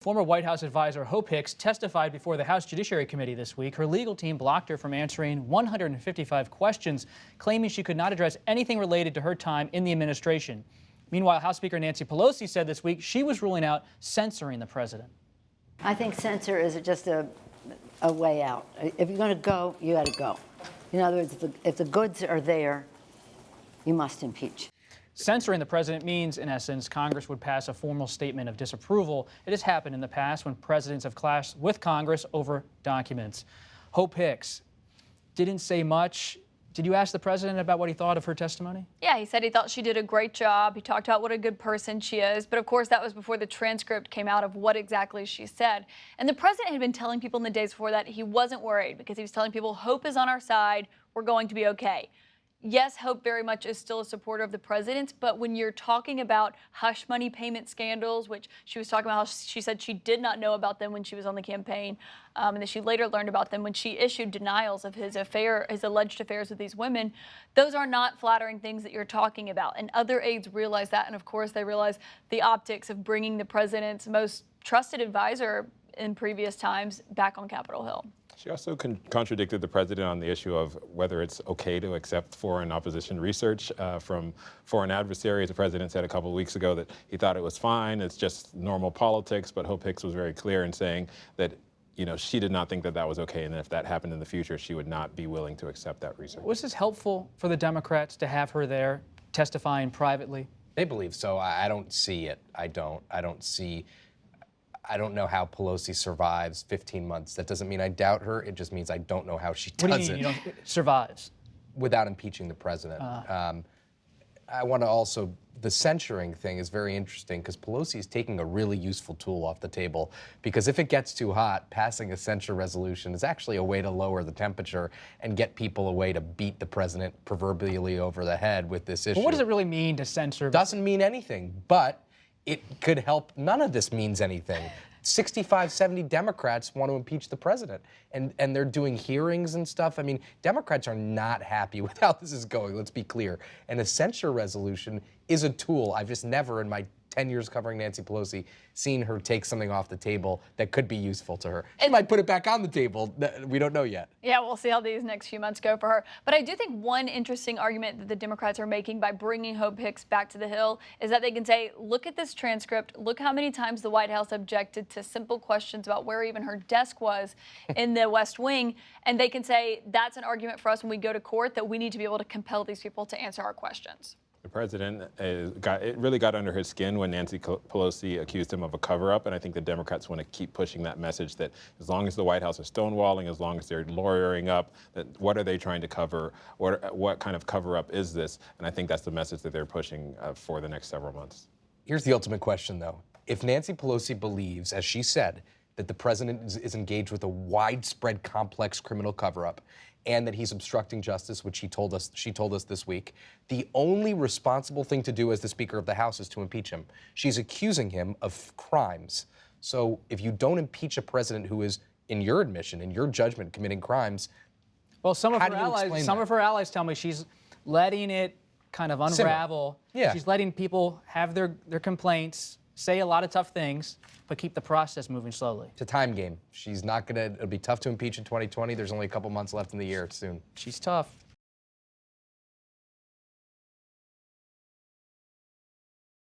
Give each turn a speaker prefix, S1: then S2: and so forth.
S1: Former White House advisor Hope Hicks testified before the House Judiciary Committee this week. Her legal team blocked her from answering 155 questions, claiming she could not address anything related to her time in the administration. Meanwhile, House Speaker Nancy Pelosi said this week she was ruling out censoring the president.
S2: I think censor is just a way out. If you're going to go, you got to go. In other words, if the goods are there, you must impeach.
S1: Censoring the president means, in essence, Congress would pass a formal statement of disapproval. It has happened in the past when presidents have clashed with Congress over documents. Hope Hicks didn't say much. Did you ask the president about what he thought of her testimony?
S3: Yeah, he said he thought she did a great job. He talked about what a good person she is. But of course, that was before the transcript came out of what exactly she said. And the president had been telling people in the days before that he wasn't worried because he was telling people, Hope is on our side. We're going to be okay. Yes, Hope very much is still a supporter of the president, but when you're talking about hush money payment scandals, which she was talking about how she said she did not know about them when she was on the campaign, and that she later learned about them when she issued denials of his alleged affairs with these women, those are not flattering things that you're talking about. And other aides realize that, and of course they realize the optics of bringing the president's most trusted advisor in previous times back on Capitol Hill.
S4: She also contradicted the president on the issue of whether it's okay to accept foreign opposition research from foreign adversaries. The president said a couple of weeks ago that he thought it was fine, it's just normal politics, but Hope Hicks was very clear in saying that, you know, she did not think that that was okay, and that if that happened in the future, she would not be willing to accept that research.
S1: Was this helpful for the Democrats to have her there testifying privately?
S5: They believe so. I don't see it. I don't know how Pelosi survives 15 months. That doesn't mean I doubt her. It just means I don't know how she does it.
S1: What do you mean you don't survives?
S5: Without impeaching the president. I want to also, the censuring thing is very interesting because Pelosi is taking a really useful tool off the table, because if it gets too hot, passing a censure resolution is actually a way to lower the temperature and get people a way to beat the president proverbially over the head with this issue.
S1: But what does it really mean to censor?
S5: Doesn't mean anything, but it could help. None of this means anything. 65, 70 Democrats want to impeach the president, and they're doing hearings and stuff. I mean, Democrats are not happy with how this is going, let's be clear. And a censure resolution is a tool. I've just never, in my 10 years covering Nancy Pelosi, seen her take something off the table that could be useful to her. She might put it back on the table. We don't know yet.
S3: Yeah, we'll see how these next few months go for her. But I do think one interesting argument that the Democrats are making by bringing Hope Hicks back to the Hill is that they can say, look at this transcript, look how many times the White House objected to simple questions about where even her desk was in the West Wing, and they can say that's an argument for us when we go to court that we need to be able to compel these people to answer our questions.
S4: The president it really got under his skin when Nancy Pelosi accused him of a cover-up, and I think the Democrats want to keep pushing that message that as long as the White House is stonewalling, as long as they're lawyering up, that what are they trying to cover? What kind of cover-up is this? And I think that's the message that they're pushing for the next several months.
S5: Here's the ultimate question, though. If Nancy Pelosi believes, as she said, that the president is engaged with a widespread, complex criminal cover-up, and that he's obstructing justice, which she told us this week, the only responsible thing to do as the Speaker of the House is to impeach him. She's accusing him of crimes. So if you don't impeach a president who is, in your admission, in your judgment, committing crimes,
S1: well, some of her allies tell me she's letting it kind of unravel.
S5: Yeah.
S1: She's letting people have their complaints, say a lot of tough things, but keep the process moving slowly.
S5: It's a time game. She's not gonna, it'll be tough to impeach in 2020. There's only a couple months left in the year soon.
S1: She's tough.